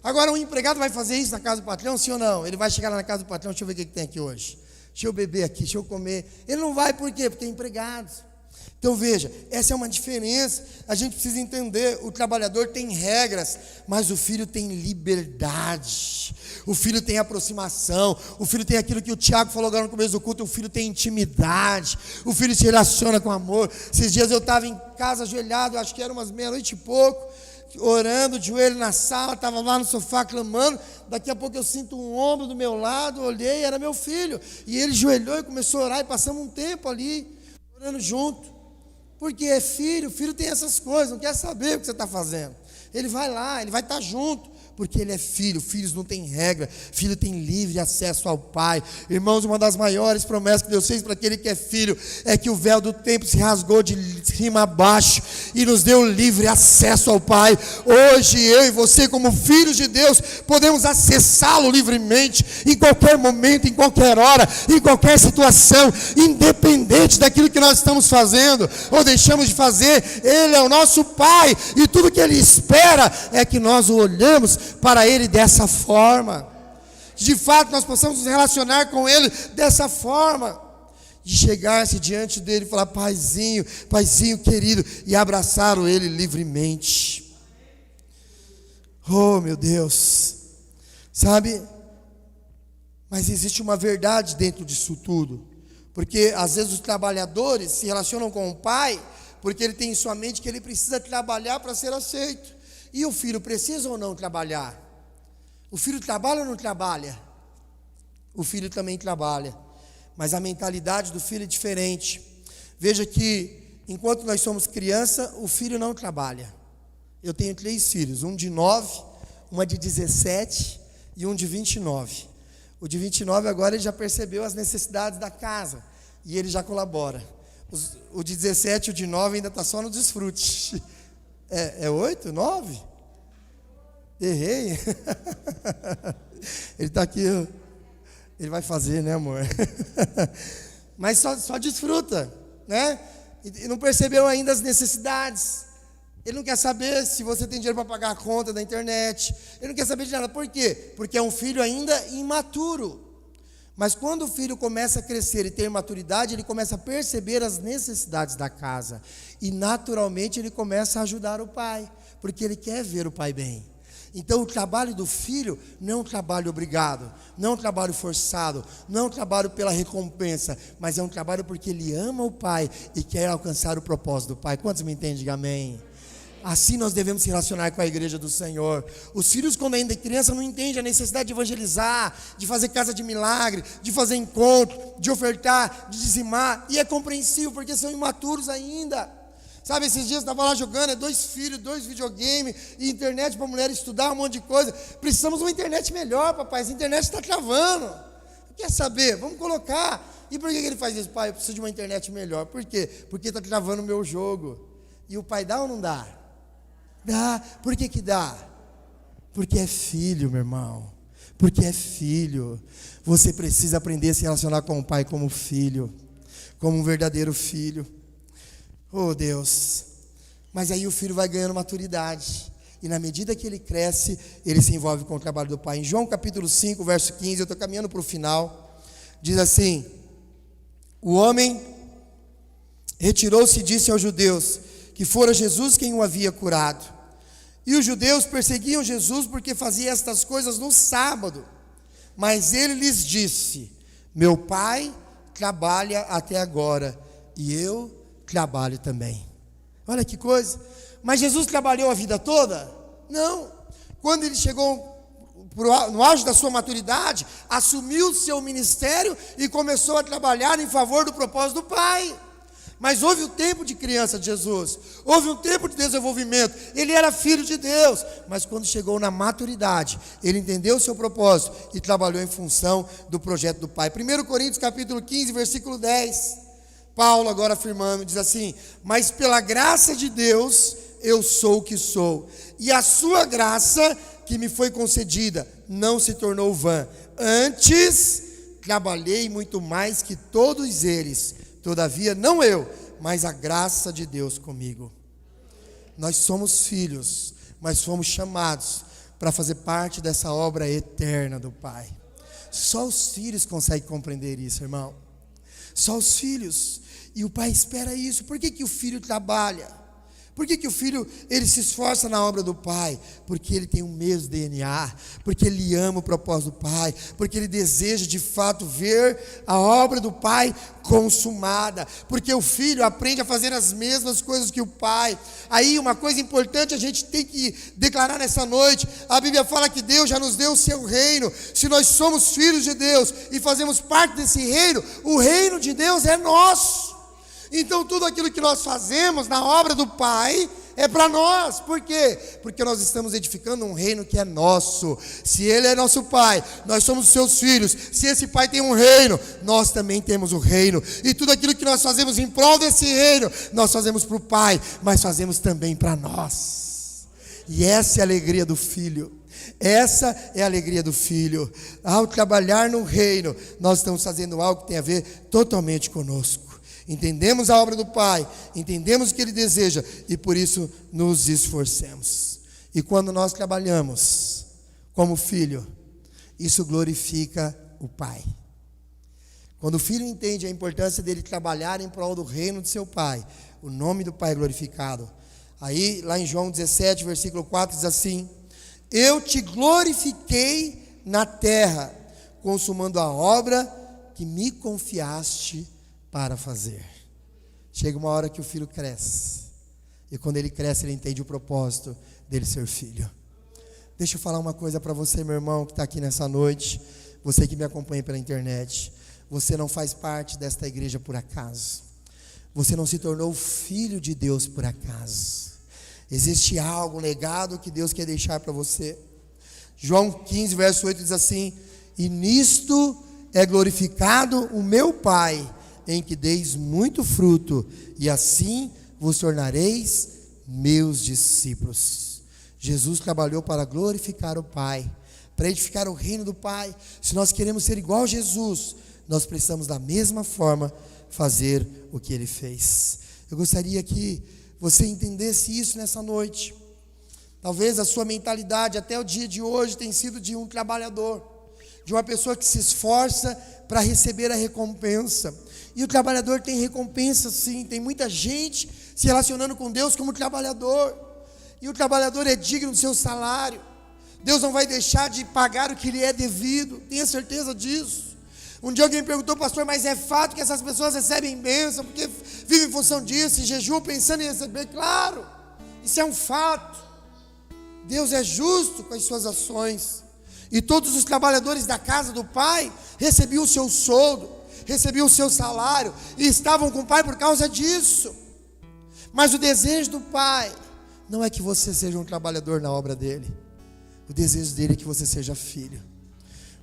Agora, um empregado vai fazer isso na casa do patrão, sim ou não? Ele vai chegar lá na casa do patrão: deixa eu ver o que tem aqui hoje. Deixa eu beber aqui, deixa eu comer. Ele não vai, por quê? Porque é empregado. Então veja, essa é uma diferença. A gente precisa entender, o trabalhador tem regras, mas o filho tem liberdade. O filho tem aproximação. O filho tem aquilo que o Tiago falou agora no começo do culto: o filho tem intimidade. O filho se relaciona com amor. Esses dias eu estava em casa ajoelhado, acho que era umas meia-noite e pouco, orando, de joelho na sala, estava lá no sofá clamando. Daqui a pouco eu sinto um ombro do meu lado, olhei, era meu filho, e ele joelhou e começou a orar, e passamos um tempo ali orando junto. Porque é filho, o filho tem essas coisas, não quer saber o que você está fazendo. Ele vai lá, ele vai estar junto, porque ele é filho. Filhos não têm regra, filho tem livre acesso ao pai. Irmãos, uma das maiores promessas que Deus fez para aquele que é filho é que o véu do templo se rasgou de cima a baixo e nos deu livre acesso ao pai. Hoje eu e você, como filhos de Deus, podemos acessá-lo livremente, em qualquer momento, em qualquer hora, em qualquer situação, independente daquilo que nós estamos fazendo ou deixamos de fazer. Ele é o nosso pai, e tudo que ele espera é que nós o olhamos para ele dessa forma. De fato nós possamos nos relacionar com ele dessa forma, de chegar-se diante dele e falar: paizinho, paizinho querido, e abraçar ele livremente. Oh meu Deus, sabe? Mas existe uma verdade dentro disso tudo, porque às vezes os trabalhadores se relacionam com o pai porque ele tem em sua mente que ele precisa trabalhar para ser aceito. E o filho precisa ou não trabalhar? O filho trabalha ou não trabalha? O filho também trabalha, mas a mentalidade do filho é diferente. Veja que enquanto nós somos criança, o filho não trabalha. Eu tenho 3 filhos, um de 9, uma de 17 e um de 29. O de 29 agora ele já percebeu as necessidades da casa e ele já colabora. O de 17 e o de 9 ainda está só no desfrute. É 8, 9? Errei. Ele está aqui. Ele vai fazer, né, amor? Mas só desfruta, né? E não percebeu ainda as necessidades. Ele não quer saber se você tem dinheiro para pagar a conta da internet. Ele não quer saber de nada. Por quê? Porque é um filho ainda imaturo. Mas quando o filho começa a crescer e ter maturidade, ele começa a perceber as necessidades da casa. E naturalmente ele começa a ajudar o pai, porque ele quer ver o pai bem. Então o trabalho do filho não é um trabalho obrigado, não é um trabalho forçado, não é um trabalho pela recompensa, mas é um trabalho porque ele ama o pai e quer alcançar o propósito do pai. Quantos me entendem? Diga amém. Assim nós devemos se relacionar com a igreja do Senhor. Os filhos, quando ainda é criança, não entendem a necessidade de evangelizar, de fazer casa de milagre, de fazer encontro, de ofertar, de dizimar. E é compreensível, porque são imaturos ainda. Sabe, esses dias eu estava lá jogando, 2 filhos, 2 videogames, e internet para a mulher estudar, um monte de coisa. Precisamos de uma internet melhor, papai, essa internet está travando. Quer saber? Vamos colocar. E por que ele faz isso? Pai, eu preciso de uma internet melhor. Por quê? Porque está travando o meu jogo. E o pai dá ou não dá? Dá. Por que dá? Porque é filho, meu irmão. Porque é filho. Você precisa aprender a se relacionar com o pai como filho. Como um verdadeiro filho. Oh, Deus. Mas aí o filho vai ganhando maturidade. E na medida que ele cresce, ele se envolve com o trabalho do pai. Em João capítulo 5, verso 15, eu estou caminhando para o final. Diz assim: o homem retirou-se e disse aos judeus que fora Jesus quem o havia curado. E os judeus perseguiam Jesus porque fazia estas coisas no sábado. Mas ele lhes disse: meu pai trabalha até agora e eu trabalho também. Olha que coisa. Mas Jesus trabalhou a vida toda? Não. Quando ele chegou no auge da sua maturidade, assumiu o seu ministério e começou a trabalhar em favor do propósito do Pai. Mas houve um tempo de criança de Jesus, houve um tempo de desenvolvimento. Ele era filho de Deus, mas quando chegou na maturidade, ele entendeu o seu propósito e trabalhou em função do projeto do Pai. 1 Coríntios capítulo 15, versículo 10, Paulo agora afirmando, diz assim: mas pela graça de Deus eu sou o que sou, e a sua graça que me foi concedida não se tornou vã. Antes trabalhei muito mais que todos eles. Todavia, não eu, mas a graça de Deus comigo. Nós somos filhos, mas fomos chamados para fazer parte dessa obra eterna do Pai. Só os filhos conseguem compreender isso, irmão. Só os filhos. E o Pai espera isso. Por que o filho trabalha? Por que o filho, ele se esforça na obra do Pai? Porque ele tem o mesmo DNA, porque ele ama o propósito do Pai, porque ele deseja de fato ver a obra do Pai consumada, porque o filho aprende a fazer as mesmas coisas que o Pai. Aí uma coisa importante a gente tem que declarar nessa noite: a Bíblia fala que Deus já nos deu o seu reino. Se nós somos filhos de Deus e fazemos parte desse reino, o reino de Deus é nosso. Então tudo aquilo que nós fazemos na obra do Pai é para nós. Por quê? Porque nós estamos edificando um reino que é nosso. Se Ele é nosso Pai, nós somos seus filhos. Se esse Pai tem um reino, nós também temos o reino. E tudo aquilo que nós fazemos em prol desse reino, nós fazemos para o Pai, mas fazemos também para nós. E essa é a alegria do filho. Essa é a alegria do filho. Ao trabalhar no reino, nós estamos fazendo algo que tem a ver totalmente conosco. Entendemos a obra do Pai, entendemos o que Ele deseja e por isso nos esforcemos. E quando nós trabalhamos como filho, isso glorifica o Pai. Quando o filho entende a importância dele trabalhar em prol do reino de seu Pai, o nome do Pai é glorificado. Aí lá em João 17, versículo 4 diz assim: eu te glorifiquei na terra, consumando a obra que me confiaste para fazer. Chega uma hora que o filho cresce, e quando ele cresce, ele entende o propósito dele ser filho. Deixa eu falar uma coisa para você, meu irmão, que está aqui nessa noite, você que me acompanha pela internet. Você não faz parte desta igreja por acaso. Você não se tornou filho de Deus por acaso. Existe algo, um legado que Deus quer deixar para você. João 15, verso 8 diz assim: e nisto é glorificado o meu Pai, em que deis muito fruto, e assim vos tornareis meus discípulos. Jesus trabalhou para glorificar o Pai, para edificar o reino do Pai. Se nós queremos ser igual a Jesus, nós precisamos da mesma forma fazer o que Ele fez. Eu gostaria que você entendesse isso nessa noite. Talvez a sua mentalidade até o dia de hoje tenha sido de um trabalhador, de uma pessoa que se esforça para receber a recompensa. E o trabalhador tem recompensa sim. Tem muita gente se relacionando com Deus como trabalhador. E o trabalhador é digno do seu salário. Deus não vai deixar de pagar o que lhe é devido. Tenha certeza disso. Um dia alguém me perguntou: pastor, mas é fato que essas pessoas recebem bênção porque vivem em função disso, e jejuam pensando em receber? Claro, isso é um fato. Deus é justo com as suas ações. E todos os trabalhadores da casa do Pai recebiam o seu soldo, recebiam o seu salário, e estavam com o Pai por causa disso. Mas o desejo do Pai não é que você seja um trabalhador na obra dele. O desejo dele é que você seja filho.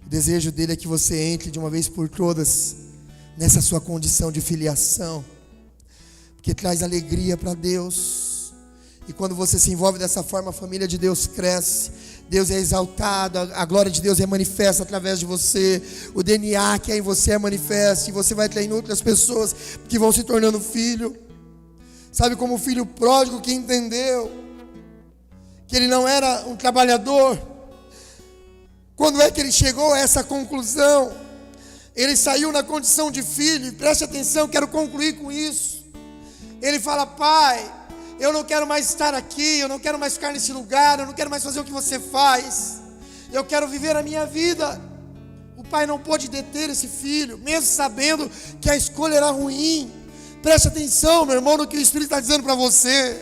O desejo dele é que você entre de uma vez por todas nessa sua condição de filiação, porque traz alegria para Deus. E quando você se envolve dessa forma, a família de Deus cresce, Deus é exaltado, a glória de Deus é manifesta através de você, o DNA que é em você é manifesto, e você vai atraindo outras pessoas que vão se tornando filho. Sabe, como o filho pródigo que entendeu que ele não era um trabalhador. Quando é que ele chegou a essa conclusão? Ele saiu na condição de filho, e preste atenção, quero concluir com isso. Ele fala: pai, eu não quero mais estar aqui, eu não quero mais ficar nesse lugar, eu não quero mais fazer o que você faz, eu quero viver a minha vida. O pai não pôde deter esse filho, mesmo sabendo que a escolha era ruim. Preste atenção, meu irmão, no que o Espírito está dizendo para você.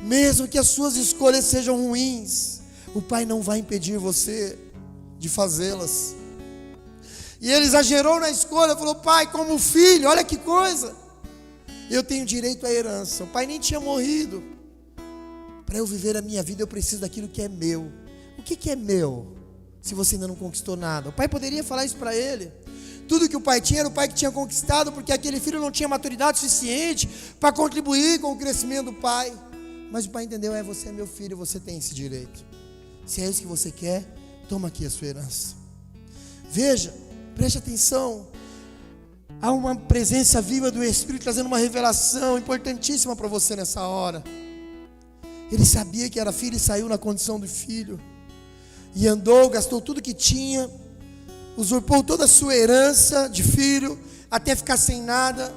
Mesmo que as suas escolhas sejam ruins, o pai não vai impedir você de fazê-las. E ele exagerou na escolha, falou: pai, como filho, olha que coisa, eu tenho direito à herança. O pai nem tinha morrido. Para eu viver a minha vida, eu preciso daquilo que é meu. O que é meu, se você ainda não conquistou nada? O pai poderia falar isso para ele. Tudo que o pai tinha era o pai que tinha conquistado, porque aquele filho não tinha maturidade suficiente para contribuir com o crescimento do pai. Mas o pai entendeu: você é meu filho, você tem esse direito. Se é isso que você quer, toma aqui a sua herança. Veja, preste atenção. Há uma presença viva do Espírito trazendo uma revelação importantíssima para você nessa hora. Ele sabia que era filho e saiu na condição de filho. E andou, gastou tudo que tinha, usurpou toda a sua herança de filho, até ficar sem nada.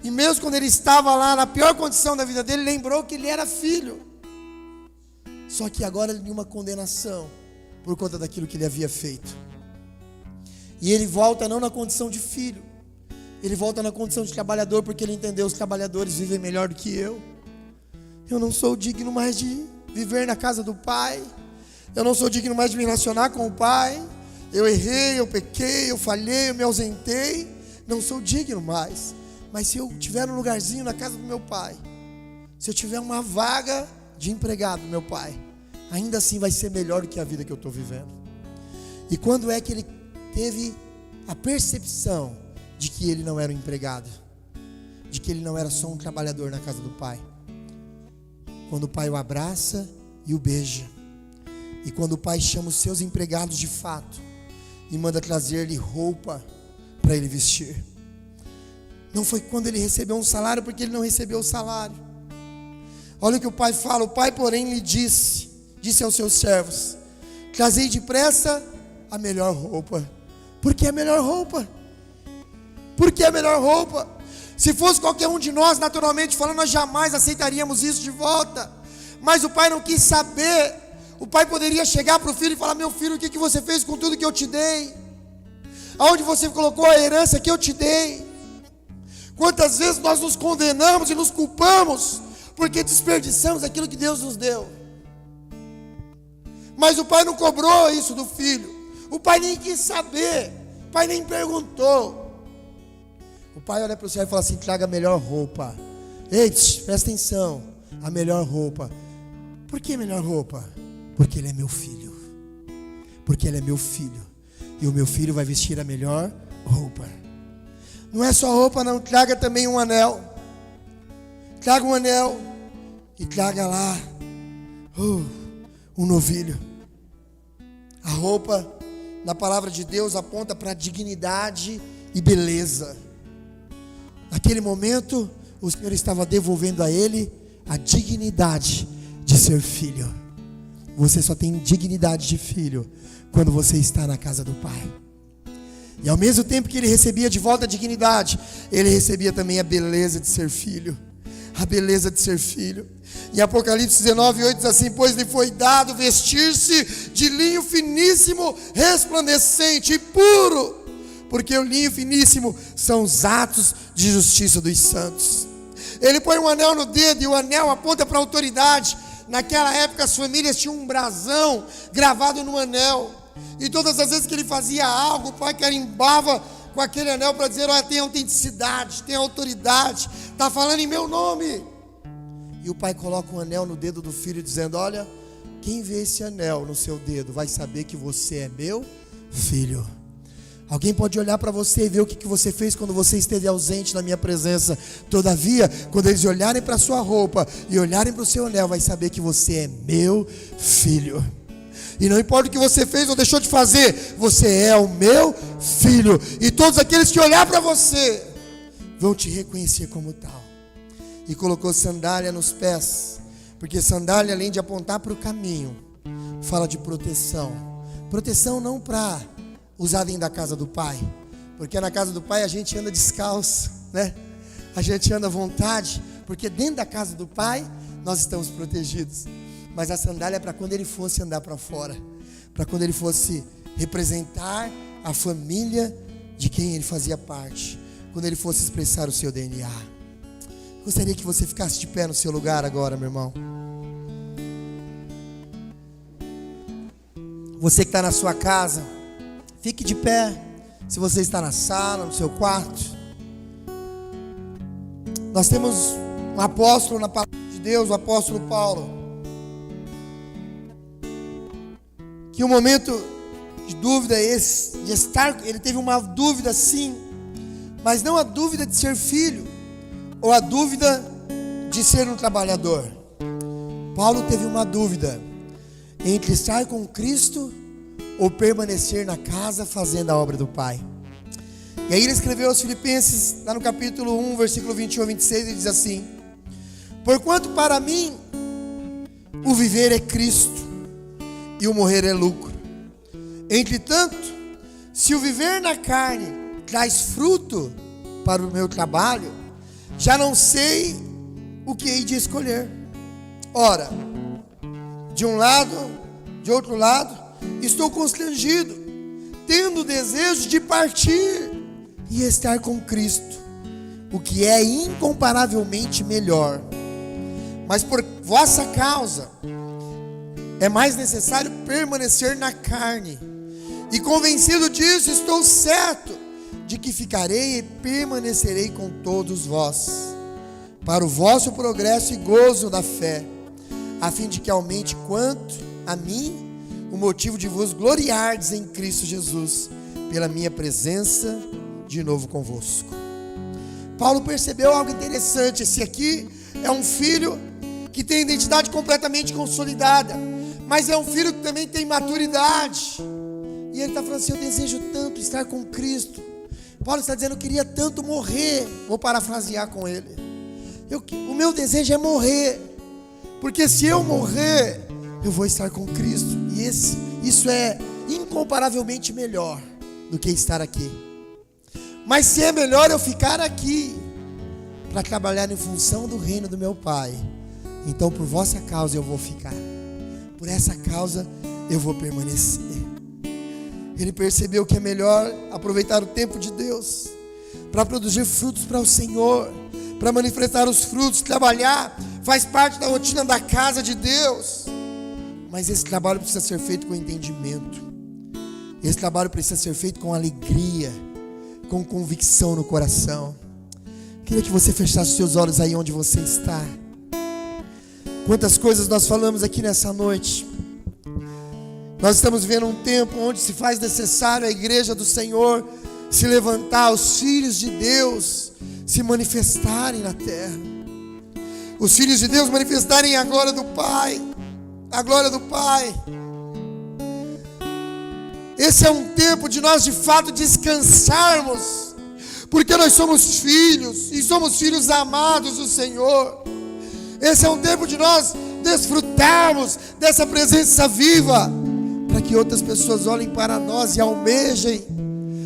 E mesmo quando ele estava lá na pior condição da vida dele, lembrou que ele era filho. Só que agora ele tinha uma condenação por conta daquilo que ele havia feito. E ele volta não na condição de filho, ele volta na condição de trabalhador, porque ele entendeu: os trabalhadores vivem melhor do que eu. Eu não sou digno mais de viver na casa do pai. Eu não sou digno mais de me relacionar com o pai. Eu errei, eu pequei, eu falhei, eu me ausentei. Não sou digno mais. Mas se eu tiver um lugarzinho na casa do meu pai, se eu tiver uma vaga de empregado do meu pai, ainda assim vai ser melhor do que a vida que eu estou vivendo. E quando é que ele teve a percepção de que ele não era um empregado, de que ele não era só um trabalhador na casa do pai? Quando o pai o abraça e o beija, e quando o pai chama os seus empregados de fato e manda trazer-lhe roupa para ele vestir. Não foi quando ele recebeu um salário, porque ele não recebeu o salário. Olha o que o pai fala: o pai, porém, lhe disse aos seus servos: trazei depressa a melhor roupa. Por que a melhor roupa? Por que a melhor roupa? Se fosse qualquer um de nós, naturalmente falando, nós jamais aceitaríamos isso de volta. Mas o pai não quis saber. O pai poderia chegar para o filho e falar: meu filho, o que você fez com tudo que eu te dei? Aonde você colocou a herança que eu te dei? Quantas vezes nós nos condenamos e nos culpamos porque desperdiçamos aquilo que Deus nos deu? Mas o pai não cobrou isso do filho. O pai nem quis saber. O pai nem perguntou. O pai olha para o céu e fala assim: traga a melhor roupa. Ei, presta atenção, a melhor roupa. Por que melhor roupa? Porque ele é meu filho. Porque ele é meu filho. E o meu filho vai vestir a melhor roupa. Não é só roupa não, traga também um anel. Traga um anel. E traga lá um novilho. A roupa, na palavra de Deus, aponta para dignidade e beleza. Naquele momento, o Senhor estava devolvendo a ele a dignidade de ser filho. Você só tem dignidade de filho quando você está na casa do Pai. E ao mesmo tempo que ele recebia de volta a dignidade, ele recebia também a beleza de ser filho. A beleza de ser filho. Em Apocalipse 19:8 diz assim: pois lhe foi dado vestir-se de linho finíssimo, resplandecente e puro, porque o linho finíssimo são os atos de justiça dos santos. Ele põe um anel no dedo, e o anel aponta para a autoridade. Naquela época as famílias tinham um brasão gravado no anel, e todas as vezes que ele fazia algo, o pai carimbava com aquele anel para dizer: olha, tem autenticidade, tem autoridade, está falando em meu nome. E o pai coloca um anel no dedo do filho, dizendo: olha, quem vê esse anel no seu dedo vai saber que você é meu filho. Alguém pode olhar para você e ver o que você fez quando você esteve ausente na minha presença. Todavia, quando eles olharem para a sua roupa e olharem para o seu anel, vai saber que você é meu filho. E não importa o que você fez ou deixou de fazer, você é o meu filho. E todos aqueles que olhar para você vão te reconhecer como tal. E colocou sandália nos pés, porque sandália, além de apontar para o caminho, fala de proteção. Proteção não para usar dentro da casa do pai, porque na casa do pai a gente anda descalço, né? A gente anda à vontade, porque dentro da casa do pai nós estamos protegidos. Mas a sandália é para quando ele fosse andar para fora, para quando ele fosse representar a família de quem ele fazia parte, quando ele fosse expressar o seu DNA. Gostaria que você ficasse de pé no seu lugar agora, meu irmão. Você que está na sua casa, fique de pé. Se você está na sala, no seu quarto. Nós temos um apóstolo na palavra de Deus, o apóstolo Paulo, que o momento de dúvida esse, de estar, ele teve uma dúvida sim, mas não a dúvida de ser filho, ou a dúvida de ser um trabalhador. Paulo teve uma dúvida entre estar com Cristo ou permanecer na casa fazendo a obra do Pai. E aí ele escreveu aos Filipenses, lá no capítulo 1, versículo 21 a 26, ele diz assim: porquanto para mim o viver é Cristo e o morrer é lucro. Entretanto, se o viver na carne traz fruto para o meu trabalho, já não sei o que hei de escolher. Ora, de um lado, de outro lado, estou constrangido, tendo o desejo de partir e estar com Cristo, o que é incomparavelmente melhor. Mas por vossa causa é mais necessário permanecer na carne. E convencido disso, estou certo de que ficarei e permanecerei com todos vós, para o vosso progresso e gozo da fé, a fim de que aumente quanto a mim o motivo de vos gloriardes em Cristo Jesus, pela minha presença de novo convosco. Paulo percebeu algo interessante. Esse aqui é um filho que tem identidade completamente consolidada, mas é um filho que também tem maturidade. E ele está falando assim: eu desejo tanto estar com Cristo. Paulo está dizendo: eu queria tanto morrer. Vou parafrasear com ele: o meu desejo é morrer, porque se eu morrer, eu vou estar com Cristo. E isso é incomparavelmente melhor do que estar aqui. Mas se é melhor eu ficar aqui para trabalhar em função do reino do meu Pai, então por vossa causa eu vou ficar, por essa causa eu vou permanecer. Ele percebeu que é melhor aproveitar o tempo de Deus para produzir frutos para o Senhor, para manifestar os frutos. Trabalhar faz parte da rotina da casa de Deus, mas esse trabalho precisa ser feito com entendimento. Esse trabalho precisa ser feito com alegria, com convicção no coração. Queria que você fechasse os seus olhos aí onde você está. Quantas coisas nós falamos aqui nessa noite. Nós estamos vivendo um tempo onde se faz necessário a igreja do Senhor se levantar, os filhos de Deus se manifestarem na terra, os filhos de Deus manifestarem a glória do Pai, a glória do Pai. Esse é um tempo de nós de fato descansarmos, porque nós somos filhos e somos filhos amados do Senhor. Esse é um tempo de nós desfrutarmos dessa presença viva, para que outras pessoas olhem para nós e almejem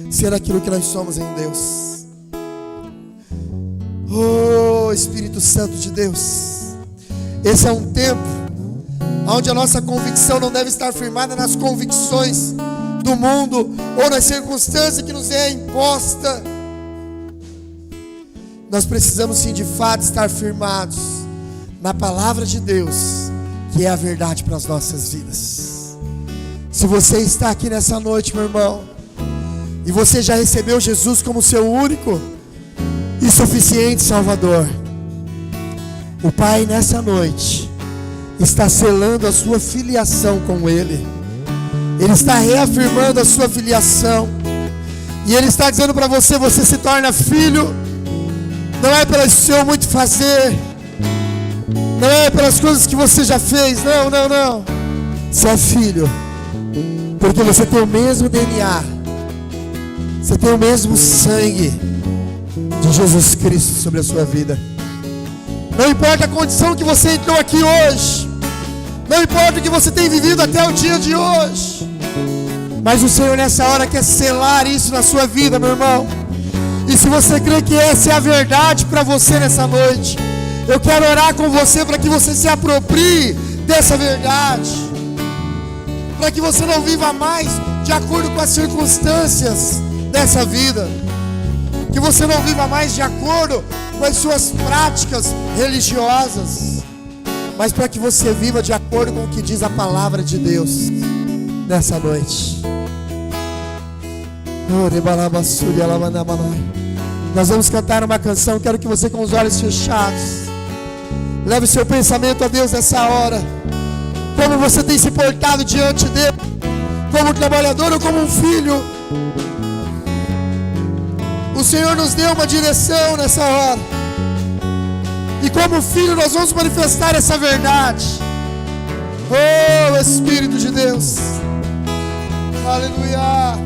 ser aquilo que nós somos em Deus. Oh Espírito Santo de Deus, esse é um tempo onde a nossa convicção não deve estar firmada nas convicções do mundo ou nas circunstâncias que nos é imposta. Nós precisamos sim de fato estar firmados na palavra de Deus, que é a verdade para as nossas vidas. Se você está aqui nessa noite, meu irmão, e você já recebeu Jesus como seu único e suficiente Salvador, o Pai nessa noite está selando a sua filiação com Ele. Ele está reafirmando a sua filiação. E Ele está dizendo para você: você se torna filho, não é pelo seu muito fazer, não é pelas coisas que você já fez, não. Você é filho, porque você tem o mesmo DNA, você tem o mesmo sangue de Jesus Cristo sobre a sua vida. Não importa a condição que você entrou aqui hoje, não importa o que você tem vivido até o dia de hoje, mas o Senhor nessa hora quer selar isso na sua vida, meu irmão. E se você crê que essa é a verdade para você nessa noite, eu quero orar com você para que você se aproprie dessa verdade, para que você não viva mais de acordo com as circunstâncias dessa vida, que você não viva mais de acordo com as suas práticas religiosas, mas para que você viva de acordo com o que diz a palavra de Deus nessa noite. Nós vamos cantar uma canção. Quero que você, com os olhos fechados, leve o seu pensamento a Deus nessa hora. Como você tem se portado diante dele, como um trabalhador ou como um filho. O Senhor nos deu uma direção nessa hora, e como filho nós vamos manifestar essa verdade. Oh, Espírito de Deus, aleluia.